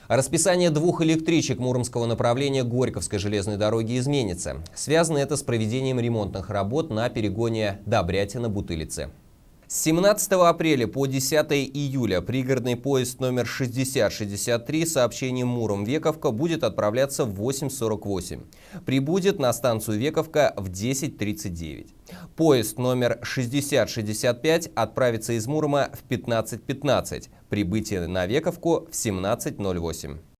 Расписание двух электричек муромского направления Горьковской железной дороги изменится. Связано это с проведением ремонтных работ на перегоне Добрятина-Бутылицы. С 17 апреля по 10 июля пригородный поезд номер 6063 с сообщением Муром-Вековка будет отправляться в 8:48. Прибудет на станцию Вековка в 10:39. Поезд номер 6065 отправится из Мурома в 15:15. Прибытие на Вековку в 17:08.